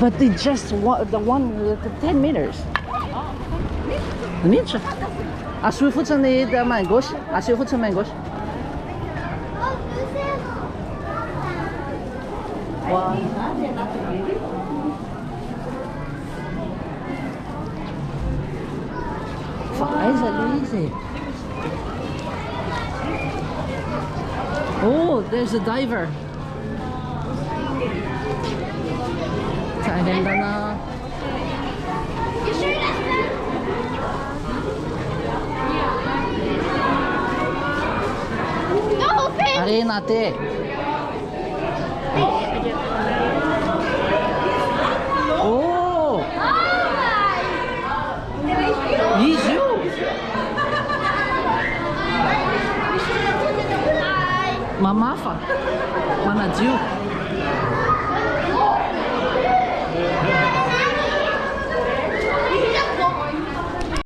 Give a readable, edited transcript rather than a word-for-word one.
but they just want the 10 meters. نمشي. أشوي فتشان ده مانجوش. أشوي فتشان مانجوش. Wow. Easy. Oh, there's a diver. 大変だな。アレーナって。